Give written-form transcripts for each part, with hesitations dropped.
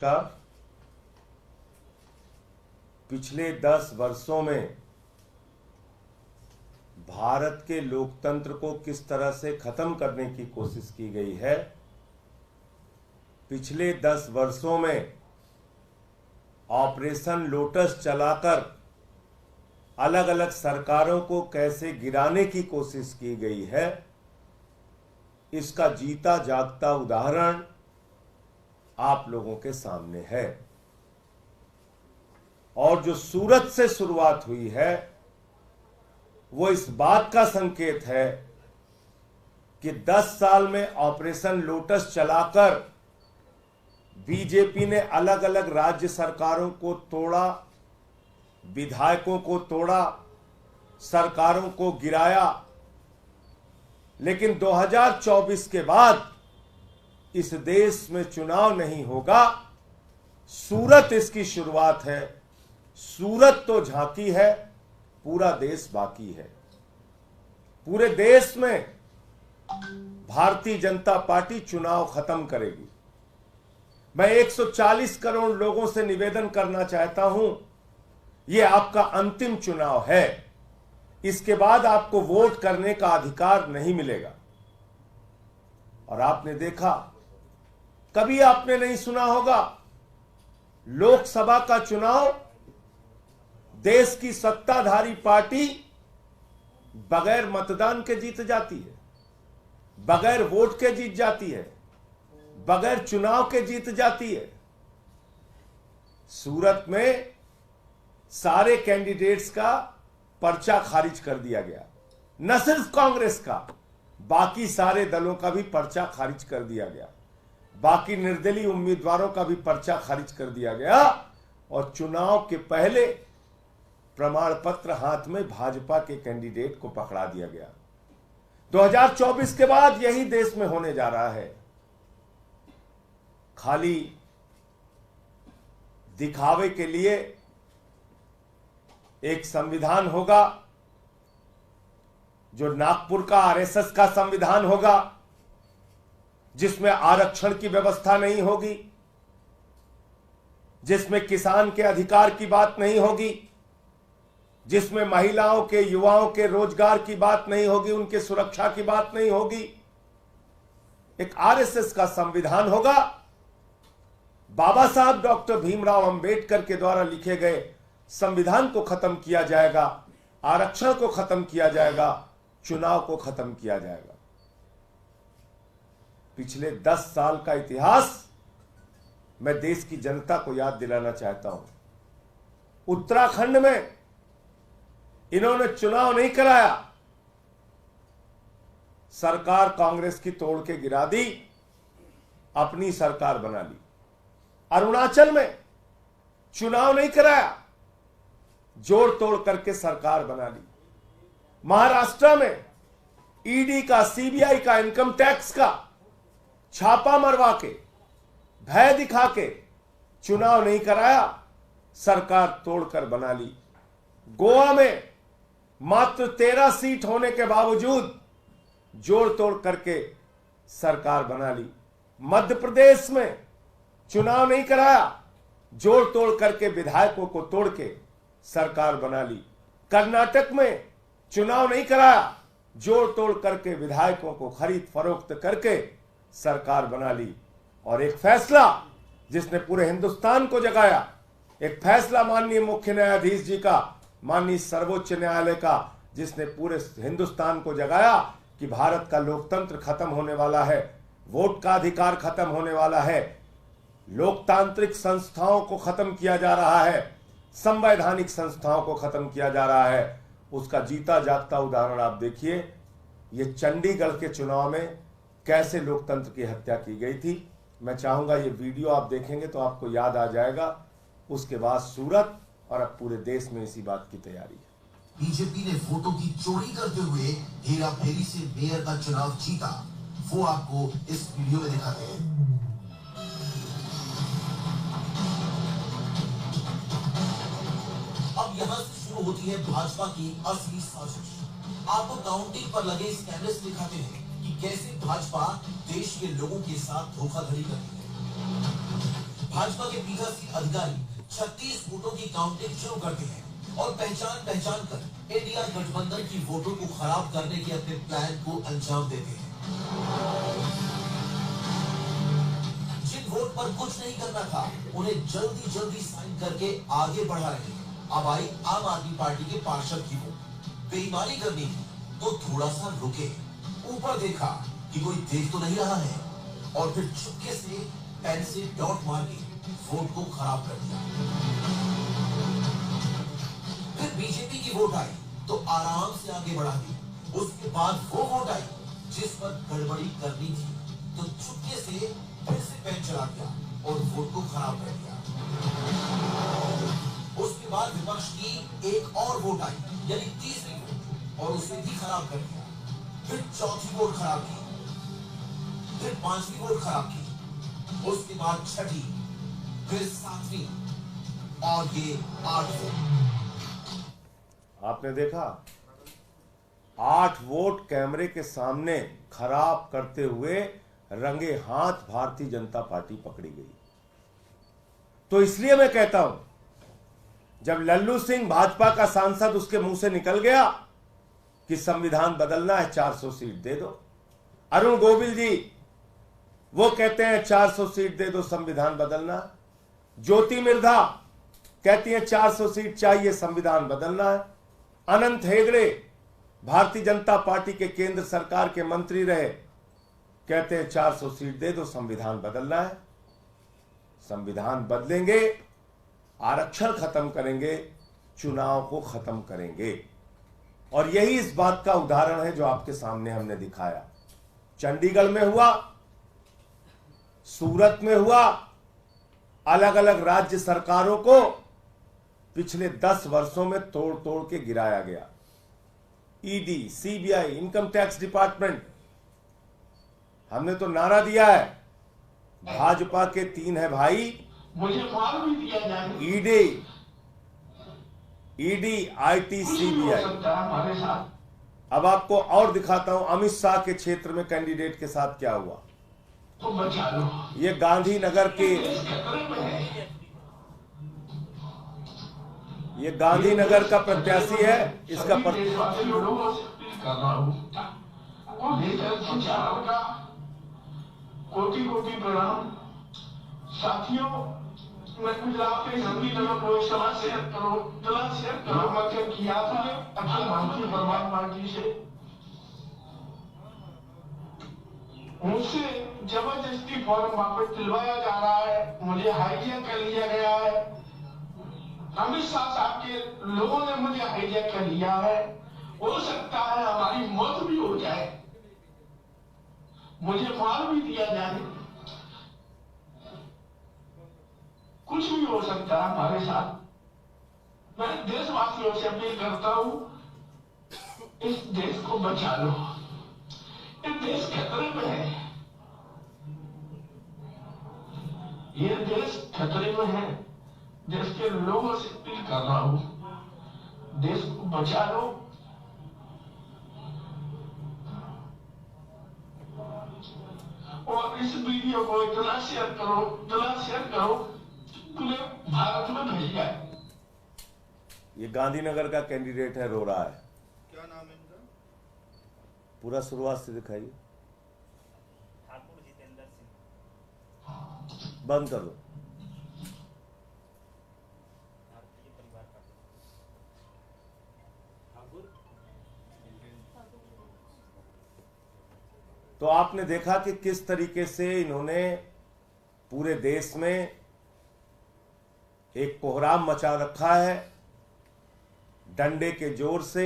का पिछले 10 वर्षों में भारत के लोकतंत्र को किस तरह से खत्म करने की कोशिश की गई है। पिछले 10 वर्षों में ऑपरेशन लोटस चलाकर अलग अलग सरकारों को कैसे गिराने की कोशिश की गई है, इसका जीता जागता उदाहरण आप लोगों के सामने है। और जो सूरत से शुरुआत हुई है वो इस बात का संकेत है कि 10 साल में ऑपरेशन लोटस चलाकर बीजेपी ने अलग अलग राज्य सरकारों को तोड़ा, विधायकों को तोड़ा, सरकारों को गिराया। लेकिन 2024 के बाद इस देश में चुनाव नहीं होगा। सूरत इसकी शुरुआत है। सूरत तो झांकी है, पूरा देश बाकी है। पूरे देश में भारतीय जनता पार्टी चुनाव खत्म करेगी। मैं 140 करोड़ लोगों से निवेदन करना चाहता हूं, यह आपका अंतिम चुनाव है। इसके बाद आपको वोट करने का अधिकार नहीं मिलेगा। और आपने देखा, कभी आपने नहीं सुना होगा, लोकसभा का चुनाव देश की सत्ताधारी पार्टी बगैर मतदान के जीत जाती है, बगैर वोट के जीत जाती है, बगैर चुनाव के जीत जाती है। सूरत में सारे कैंडिडेट्स का पर्चा खारिज कर दिया गया। न सिर्फ कांग्रेस का, बाकी सारे दलों का भी पर्चा खारिज कर दिया गया। बाकी निर्दलीय उम्मीदवारों का भी पर्चा खारिज कर दिया गया। और चुनाव के पहले प्रमाण पत्र हाथ में भाजपा के कैंडिडेट को पकड़ा दिया गया। 2024 के बाद यही देश में होने जा रहा है। खाली दिखावे के लिए एक संविधान होगा जो नागपुर का आरएसएस का संविधान होगा, जिसमें आरक्षण की व्यवस्था नहीं होगी, जिसमें किसान के अधिकार की बात नहीं होगी, जिसमें महिलाओं के, युवाओं के रोजगार की बात नहीं होगी, उनके सुरक्षा की बात नहीं होगी। एक आरएसएस का संविधान होगा। बाबा साहब डॉक्टर भीमराव अंबेडकर के द्वारा लिखे गए संविधान को खत्म किया जाएगा, आरक्षण को खत्म किया जाएगा, चुनाव को खत्म किया जाएगा। पिछले 10 साल का इतिहास मैं देश की जनता को याद दिलाना चाहता हूं। उत्तराखंड में इन्होंने चुनाव नहीं कराया, सरकार कांग्रेस की तोड़ के गिरा दी, अपनी सरकार बना ली। अरुणाचल में चुनाव नहीं कराया, जोड़ तोड़ करके सरकार बना ली। महाराष्ट्र में ईडी का, सीबीआई का, इनकम टैक्स का छापा मरवा के, भय दिखा के चुनाव नहीं कराया, सरकार तोड़कर बना ली। गोवा में मात्र 13 सीट होने के बावजूद जोड़ तोड़ करके सरकार बना ली। मध्य प्रदेश में चुनाव नहीं कराया, जोड़ तोड़ करके विधायकों को तोड़ के सरकार बना ली। कर्नाटक में चुनाव नहीं कराया, जोड़ तोड़ करके विधायकों को खरीद फरोख्त करके सरकार बना ली। और एक फैसला जिसने पूरे हिंदुस्तान को जगाया, एक फैसला माननीय मुख्य न्यायाधीश जी का, माननीय सर्वोच्च न्यायालय का, जिसने पूरे हिंदुस्तान को जगाया कि भारत का लोकतंत्र खत्म होने वाला है, वोट का अधिकार खत्म होने वाला है, लोकतांत्रिक संस्थाओं को खत्म किया जा रहा है, संवैधानिक संस्थाओं को खत्म किया जा रहा है। उसका जीता जागता उदाहरण आप देखिए। ये चंडीगढ़ के चुनाव में कैसे लोकतंत्र की हत्या की गई थी। मैं चाहूंगा ये वीडियो आप देखेंगे तो आपको याद आ जाएगा। उसके बाद सूरत, और अब पूरे देश में इसी बात की तैयारी है। बीजेपी ने वोटों की चोरी करते हुए हेरा फेरी से मेयर का चुनाव जीता, वो आपको इस वीडियो में दिखाते हैं। अब यहां से शुरू होती है भाजपा की असली साजिश। आपको काउंटिंग पर लगे इस कैमरे से दिखाते हैं कि कैसे भाजपा देश के लोगों के साथ धोखाधड़ी करती है। भाजपा के पीठासीन अधिकारी 36 वोटों की काउंटिंग शुरू करते हैं और पहचान कर एनडीआर गठबंधन की वोटों को खराब करने के अपने प्लान को अंजाम देते हैं। जिन वोट पर कुछ नहीं करना था उन्हें जल्दी साइन करके आगे बढ़ा रहे हैं। अब आई आम आदमी पार्टी के पार्षद की वोट। बेईमानी करनी थी तो थोड़ा सा रुके, ऊपर देखा कि कोई देख तो नहीं रहा है और फिर चुपके से पेन से डॉट मार के वोट को खराब कर दिया। फिर बीजेपी की वोट आई तो आराम से आगे बढ़ा दी। उसके बाद वो वोट आई जिस पर गड़बड़ी करनी थी तो चुपके से फिर से पेन चला दिया और वोट को खराब कर दिया। उसके बाद विपक्ष की एक और वोट आई, यानी तीसरी वोट, और उसे भी खराब कर दिया। फिर चौथी वोट खराब की, फिर पांचवी वोट खराब की, उसके बाद छठी, फिर सातवीं और ये 8 वोट। आपने देखा 8 वोट कैमरे के सामने खराब करते हुए रंगे हाथ भारतीय जनता पार्टी पकड़ी गई। तो इसलिए मैं कहता हूं, जब लल्लू सिंह भाजपा का सांसद उसके मुंह से निकल गया कि संविधान बदलना है, 400 सीट दे दो। अरुण गोविल जी वो कहते हैं 400 सीट दे दो, संविधान बदलना। ज्योति मिर्धा कहती है 400 सीट चाहिए, संविधान बदलना है। अनंत हेगड़े भारतीय जनता पार्टी के केंद्र सरकार के मंत्री रहे, कहते हैं 400 सीट दे दो, संविधान बदलना है। संविधान बदलेंगे, आरक्षण खत्म करेंगे, चुनाव को खत्म करेंगे। और यही इस बात का उदाहरण है जो आपके सामने हमने दिखाया। चंडीगढ़ में हुआ, सूरत में हुआ, अलग अलग राज्य सरकारों को पिछले 10 वर्षों में तोड़ तोड़ के गिराया गया। ED, CBI, income tax department, हमने तो नारा दिया है, भाजपा के 3 है भाई, मुझे माल भी दिया जाए। ED, IT, CBI. हमारे साथ अब आपको और दिखाता हूं अमित शाह के क्षेत्र में कैंडिडेट के साथ क्या हुआ। तो बचा लो। ये गांधीनगर के, ये गांधीनगर का प्रत्याशी है। इसका देशवासी लोगों से अपील कर रहा हूँ, कोटि प्रणाम। साथियों, मैं गुजरात के गांधीनगर को सभा शेयर करो, जिला शेयर करो। मतलब किया था अखिल भारतीय परमात्मा जी से, मुझसे जबरदस्ती फॉर्म वापस दिलवाया जा रहा है, मुझे हाईजैक कर लिया गया है। अमित शाह साहब के लोगों ने मुझे हाईजैक कर लिया है। हो सकता है हमारी मौत भी हो जाए, मुझे मार भी दिया जाए, कुछ भी हो सकता है हमारे साथ। मैं देशवासियों से अपील करता हूं, इस देश को बचा लो। ये देश खतरे में है, ये देश खतरे में है। देश के लोगों से अपील कर रहा हूं, देश को बचा लो। और इस वीडियो को इतना शेयर करो पूरे भारत में भेज जाए। ये गांधीनगर का कैंडिडेट है, रो रहा है। क्या नाम है इनका? पूरा शुरुआत से दिखाइए। ठाकुर जितेंद्र सिंह, बंद कर दो। भारतीय परिवार पार्टी। तो आपने देखा कि किस तरीके से इन्होंने पूरे देश में एक कोहराम मचा रखा है। डंडे के जोर से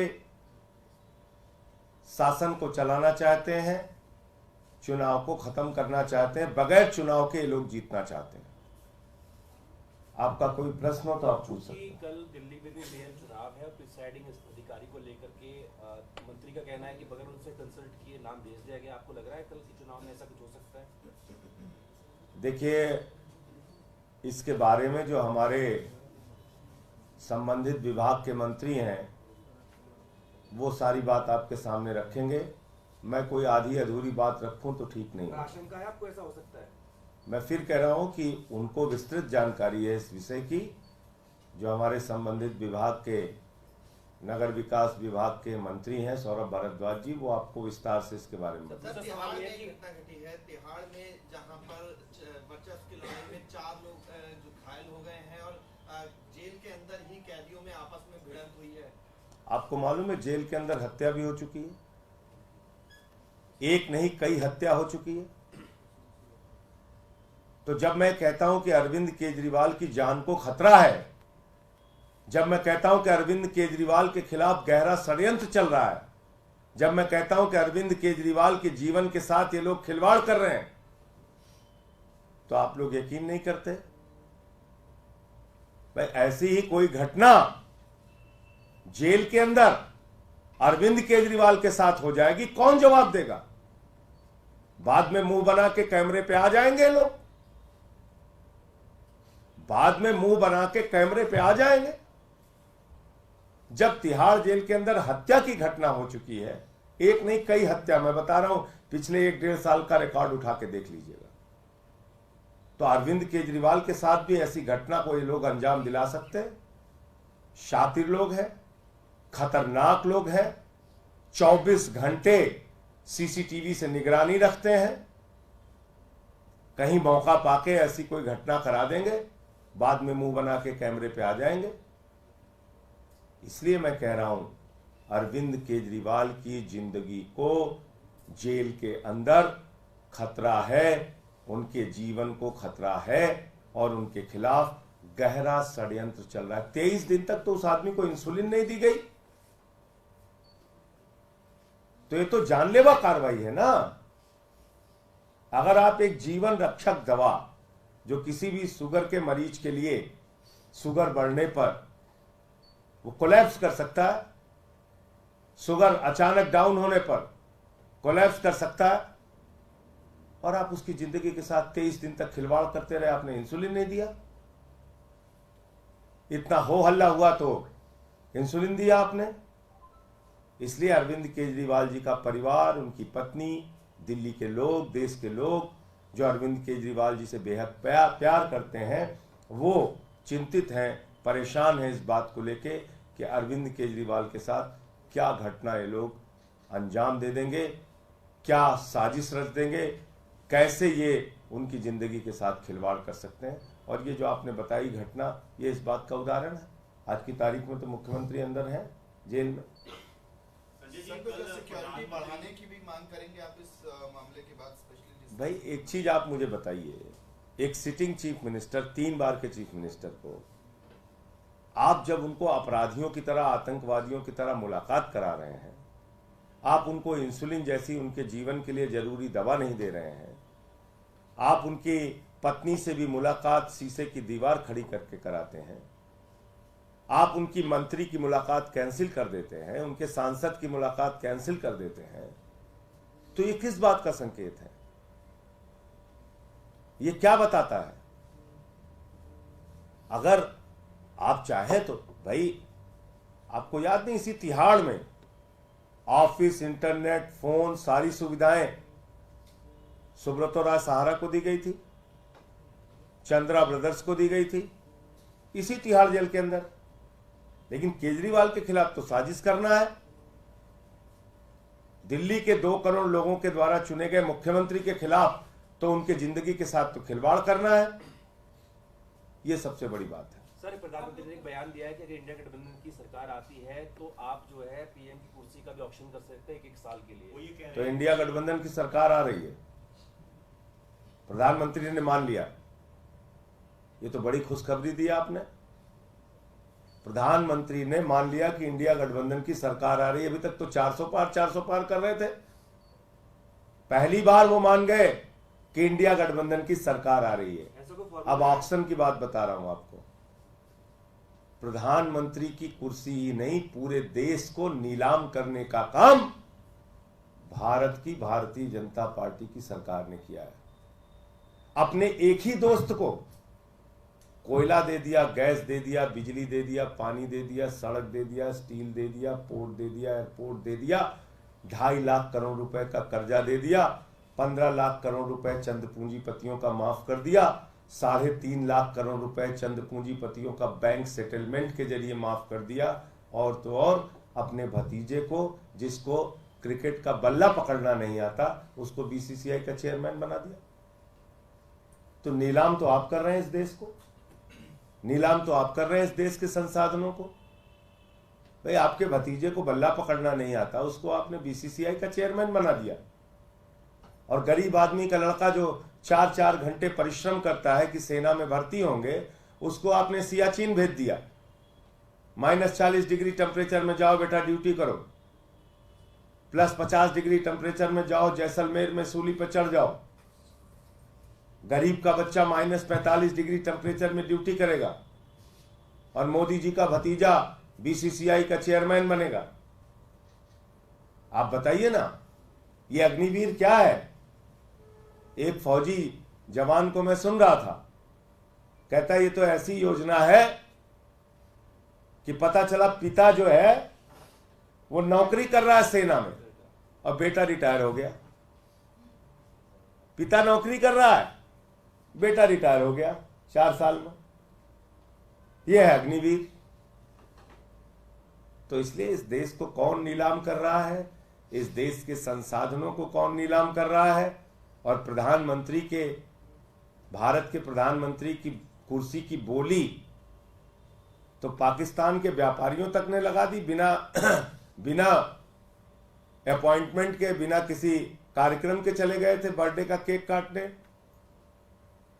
शासन को चलाना चाहते हैं, चुनाव को खत्म करना चाहते हैं, बगैर चुनाव के ये लोग जीतना चाहते हैं। आपका कोई प्रश्न हो तो आप पूछ सकते हैं। कल दिल्ली में भी मेयर चुनाव है और प्रिसाइडिंग अधिकारी को लेकर के मंत्री का कहना है कि बगैर उनसे कंसल्ट किए नाम भेज दिया गया। आपको लग रहा है कल के चुनाव में ऐसा कुछ हो सकता है? देखिए, इसके बारे में जो हमारे संबंधित विभाग के मंत्री हैं वो सारी बात आपके सामने रखेंगे। मैं कोई आधी अधूरी बात रखूं तो ठीक नहीं है। आशंका है आपको ऐसा हो सकता है? मैं फिर कह रहा हूं कि उनको विस्तृत जानकारी है इस विषय की, जो हमारे संबंधित विभाग के नगर विकास विभाग के मंत्री हैं सौरभ भारद्वाज जी, वो आपको विस्तार से इसके बारे में बताएंगे। सर, तिहाड़ में एक घटना घटी है, तिहाड़ में जहां पर वर्चस्व की लड़ाई में 4 लोग जो घायल हो गए हैं और जेल के अंदर ही कैदियों में आपस में भिड़ंत हुई है। आपको मालूम है जेल के अंदर हत्या भी हो चुकी है, एक नहीं कई हत्या हो चुकी है। तो जब मैं कहता हूं कि अरविंद केजरीवाल की जान को खतरा है, जब मैं कहता हूं कि अरविंद केजरीवाल के खिलाफ गहरा षड्यंत्र चल रहा है, जब मैं कहता हूं कि अरविंद केजरीवाल के जीवन के साथ ये लोग खिलवाड़ कर रहे हैं, तो आप लोग यकीन नहीं करते। भाई ऐसी ही कोई घटना जेल के अंदर अरविंद केजरीवाल के साथ हो जाएगी, कौन जवाब देगा? बाद में मुंह बना के कैमरे पे आ जाएंगे लोग, बाद में मुंह बना के कैमरे पे आ जाएंगे। जब तिहाड़ जेल के अंदर हत्या की घटना हो चुकी है, एक नहीं कई हत्या, मैं बता रहा हूं पिछले 1-1.5 साल का रिकॉर्ड उठा के देख लीजिएगा। तो अरविंद केजरीवाल के साथ भी ऐसी घटना को ये लोग अंजाम दिला सकते हैं। शातिर लोग हैं, खतरनाक लोग हैं, 24 घंटे सीसीटीवी से निगरानी रखते हैं, कहीं मौका पाके ऐसी कोई घटना करा देंगे, बाद में मुंह बना के कैमरे पे आ जाएंगे। इसलिए मैं कह रहा हूं अरविंद केजरीवाल की जिंदगी को जेल के अंदर खतरा है, उनके जीवन को खतरा है और उनके खिलाफ गहरा षड्यंत्र चल रहा है। 23 दिन तक तो उस आदमी को इंसुलिन नहीं दी गई, तो ये तो जानलेवा कार्रवाई है ना। अगर आप एक जीवन रक्षक दवा जो किसी भी शुगर के मरीज के लिए शुगर बढ़ने पर वो कोलैप्स कर सकता है, शुगर अचानक डाउन होने पर कोलैप्स कर सकता है, और आप उसकी जिंदगी के साथ 23 दिन तक खिलवाड़ करते रहे, आपने इंसुलिन नहीं दिया। इतना हो हल्ला हुआ तो इंसुलिन दिया आपने। इसलिए अरविंद केजरीवाल जी का परिवार, उनकी पत्नी, दिल्ली के लोग, देश के लोग जो अरविंद केजरीवाल जी से बेहद प्यार करते हैं, वो चिंतित हैं, परेशान हैं इस बात को लेके कि अरविंद केजरीवाल के साथ क्या घटना ये लोग अंजाम दे देंगे, क्या साजिश रच देंगे, कैसे ये उनकी जिंदगी के साथ खिलवाड़ कर सकते हैं। और ये जो आपने बताई घटना, ये इस बात का उदाहरण है। आज की तारीख में तो मुख्यमंत्री अंदर हैं जेल में। सिक्योरिटी बढ़ाने की भी मांग करेंगे आप इस मामले के बाद? स्पेशली भाई एक चीज आप मुझे बताइए, एक सिटिंग चीफ मिनिस्टर, 3 बार के चीफ मिनिस्टर को आप जब उनको अपराधियों की तरह, आतंकवादियों की तरह मुलाकात करा रहे हैं, आप उनको इंसुलिन जैसी उनके जीवन के लिए जरूरी दवा नहीं दे रहे हैं, आप उनकी पत्नी से भी मुलाकात शीशे की दीवार खड़ी करके कराते हैं, आप उनकी मंत्री की मुलाकात कैंसिल कर देते हैं, उनके सांसद की मुलाकात कैंसिल कर देते हैं, तो ये किस बात का संकेत है? ये क्या बताता है? अगर आप चाहें तो भाई, आपको याद नहीं इसी तिहाड़ में ऑफिस, इंटरनेट, फोन, सारी सुविधाएं सुब्रतो राय सहारा को दी गई थी, चंद्रा ब्रदर्स को दी गई थी, इसी तिहाड़ जेल के अंदर। लेकिन केजरीवाल के खिलाफ तो साजिश करना है, दिल्ली के 2 करोड़ लोगों के द्वारा चुने गए मुख्यमंत्री के खिलाफ तो उनके जिंदगी के साथ तो खिलवाड़ करना है। यह सबसे बड़ी बात है। सर, प्रधानमंत्री ने एक बयान दिया है कि अगर इंडिया गठबंधन की सरकार आती है तो आप जो है पीएम की कुर्सी का भी ऑप्शन कर सकते हैं 1 साल के लिए। तो इंडिया गठबंधन की सरकार आ रही है, प्रधानमंत्री ने मान लिया, ये तो बड़ी खुशखबरी दी आपने। प्रधानमंत्री ने मान लिया कि इंडिया गठबंधन की सरकार आ रही है। अभी तक तो 400 पार कर रहे थे, पहली बार वो मान गए कि इंडिया गठबंधन की सरकार आ रही है। अब ऑप्शन की बात बता रहा हूं आपको, प्रधानमंत्री की कुर्सी ही नहीं, पूरे देश को नीलाम करने का काम भारत की भारतीय जनता पार्टी की सरकार ने किया है। अपने एक ही दोस्त को कोयला दे दिया, गैस दे दिया, बिजली दे दिया, पानी दे दिया, सड़क दे दिया, स्टील दे दिया, पोर्ट दे दिया, एयरपोर्ट दे दिया, 2.5 लाख करोड़ रुपए का कर्जा दे दिया, 15 लाख करोड़ रुपए चंद पूंजीपतियों का माफ कर दिया, 3.5 लाख करोड़ रुपए चंद पूंजीपतियों का बैंक सेटलमेंट के जरिए माफ कर दिया, और तो और अपने भतीजे को, जिसको क्रिकेट का बल्ला पकड़ना नहीं आता, उसको बीसीसीआई का चेयरमैन बना दिया। तो नीलाम तो आप कर रहे हैं इस देश को, नीलाम तो आप कर रहे हैं इस देश के संसाधनों को। भाई आपके भतीजे को बल्ला पकड़ना नहीं आता, उसको आपने बीसीसीआई का चेयरमैन बना दिया। और गरीब आदमी का लड़का जो 4-4 घंटे परिश्रम करता है कि सेना में भर्ती होंगे, उसको आपने सियाचिन भेज दिया। -40 डिग्री टेम्परेचर में जाओ बेटा ड्यूटी करो, +50 डिग्री टेम्परेचर में जाओ जैसलमेर में सूली पर चढ़ जाओ। गरीब का बच्चा -45 डिग्री टेम्परेचर में ड्यूटी करेगा, और मोदी जी का भतीजा बीसीसीआई का चेयरमैन बनेगा। आप बताइए ना, ये अग्निवीर क्या है? एक फौजी जवान को मैं सुन रहा था, कहता ये तो ऐसी योजना है कि पता चला पिता जो है वो नौकरी कर रहा है सेना में और बेटा रिटायर हो गया। पिता नौकरी कर रहा है, बेटा रिटायर हो गया 4 साल में। यह है अग्निवीर। तो इसलिए इस देश को कौन नीलाम कर रहा है, इस देश के संसाधनों को कौन नीलाम कर रहा है, और प्रधानमंत्री के, भारत के प्रधानमंत्री की कुर्सी की बोली तो पाकिस्तान के व्यापारियों तक ने लगा दी, बिना अपॉइंटमेंट के, बिना किसी कार्यक्रम के चले गए थे बर्थडे का केक काटने,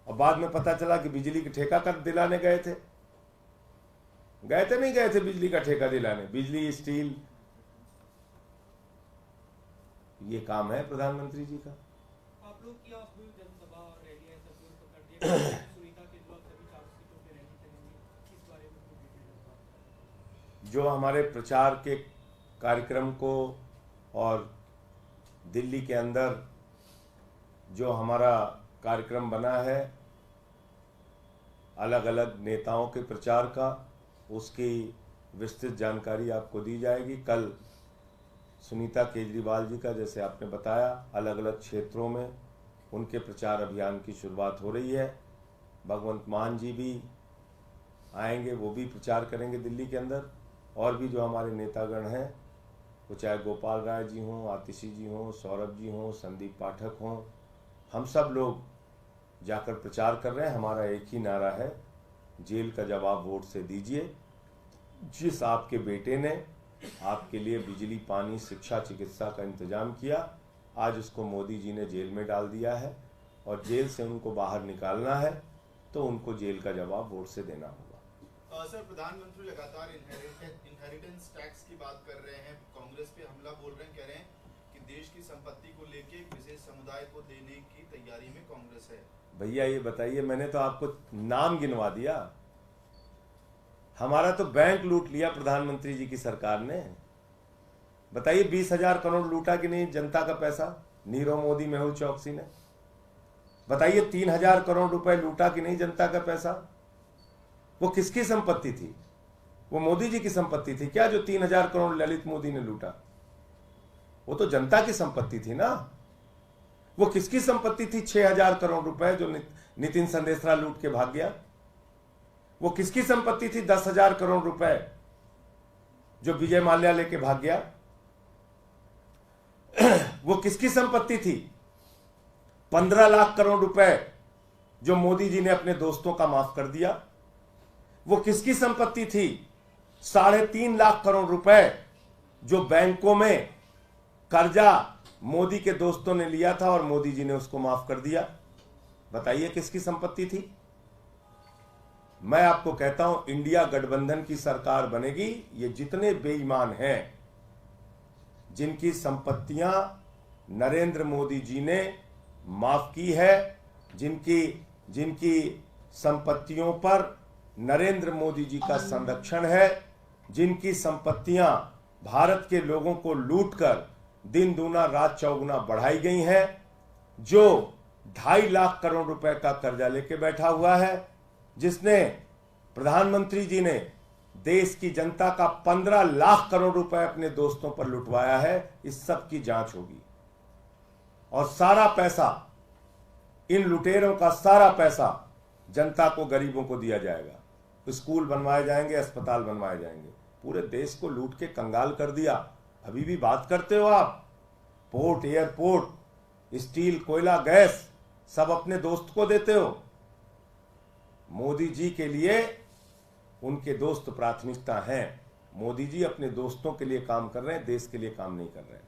और बाद में पता चला कि बिजली का ठेका कर दिलाने गए थे। नहीं गए थे बिजली का ठेका दिलाने, बिजली, स्टील, ये काम है प्रधानमंत्री जी का। आप लोग की जनसभा और रैलियां सब कर दिए, सुनीता केजरीवाल सभी 4 सीटों पे रैली करेंगे, इस बारे में कुछ डिटेल? जो हमारे प्रचार के कार्यक्रम को और दिल्ली के अंदर जो हमारा कार्यक्रम बना है अलग अलग नेताओं के प्रचार का, उसकी विस्तृत जानकारी आपको दी जाएगी। कल सुनीता केजरीवाल जी का, जैसे आपने बताया, अलग अलग क्षेत्रों में उनके प्रचार अभियान की शुरुआत हो रही है। भगवंत मान जी भी आएंगे, वो भी प्रचार करेंगे दिल्ली के अंदर। और भी जो हमारे नेतागण हैं, वो चाहे गोपाल राय जी हों, आतिशी जी हों, सौरभ जी हों, संदीप पाठक हों, हम सब लोग जाकर प्रचार कर रहे हैं। हमारा एक ही नारा है, जेल का जवाब वोट से दीजिए। जिस आपके बेटे ने आपके लिए बिजली, पानी, शिक्षा, चिकित्सा का इंतजाम किया, आज उसको मोदी जी ने जेल में डाल दिया है, और जेल से उनको बाहर निकालना है तो उनको जेल का जवाब वोट से देना होगा। सर, प्रधानमंत्री लगातार इनहेरिटेंस टैक्स की बात कर रहे हैं, कांग्रेस पे हमला बोल रहे हैं, कह रहे हैं कि देश की संपत्ति को लेके एक विशेष समुदाय को देने की तैयारी में कांग्रेस है। भैया ये बताइए, मैंने तो आपको नाम गिनवा दिया। हमारा तो बैंक लूट लिया प्रधानमंत्री जी की सरकार ने। बताइए 20,000 करोड़ लूटा कि नहीं जनता का पैसा, नीरव मोदी, मेहुल चौकसी ने। बताइए 3,000 करोड़ रुपए लूटा कि नहीं जनता का पैसा। वो किसकी संपत्ति थी? वो मोदी जी की संपत्ति थी क्या, जो 3,000 करोड़ ललित मोदी ने लूटा? वो तो जनता की संपत्ति थी ना। वो किसकी संपत्ति थी 6,000 करोड़ रुपए जो नितिन संदेशरा लूट के भाग गया? वो किसकी संपत्ति थी 10,000 करोड़ रुपए जो विजय माल्या लेके भाग गया? वो किसकी संपत्ति थी 15 लाख करोड़ रुपए जो मोदी जी ने अपने दोस्तों का माफ कर दिया? वो किसकी संपत्ति थी 3.5 लाख करोड़ रुपए जो बैंकों में कर्जा मोदी के दोस्तों ने लिया था और मोदी जी ने उसको माफ कर दिया? बताइए किसकी संपत्ति थी? मैं आपको कहता हूं, इंडिया गठबंधन की सरकार बनेगी। ये जितने बेईमान हैं, जिनकी संपत्तियां नरेंद्र मोदी जी ने माफ की है, जिनकी संपत्तियों पर नरेंद्र मोदी जी का संरक्षण है, जिनकी संपत्तियां भारत के लोगों को लूटकर दिन दूना रात चौगुना बढ़ाई गई हैं, जो 2.5 लाख करोड़ रुपए का कर्जा लेके बैठा हुआ है, जिसने प्रधानमंत्री जी ने देश की जनता का 15 लाख करोड़ रुपए अपने दोस्तों पर लुटवाया है, इस सब की जांच होगी। और सारा पैसा, इन लुटेरों का सारा पैसा जनता को, गरीबों को दिया जाएगा। स्कूल बनवाए जाएंगे, अस्पताल बनवाए जाएंगे। पूरे देश को लूट के कंगाल कर दिया। अभी भी बात करते हो आप? पोर्ट, एयरपोर्ट, स्टील, कोयला, गैस सब अपने दोस्त को देते हो। मोदी जी के लिए उनके दोस्त प्राथमिकता हैं। मोदी जी अपने दोस्तों के लिए काम कर रहे हैं, देश के लिए काम नहीं कर रहे हैं।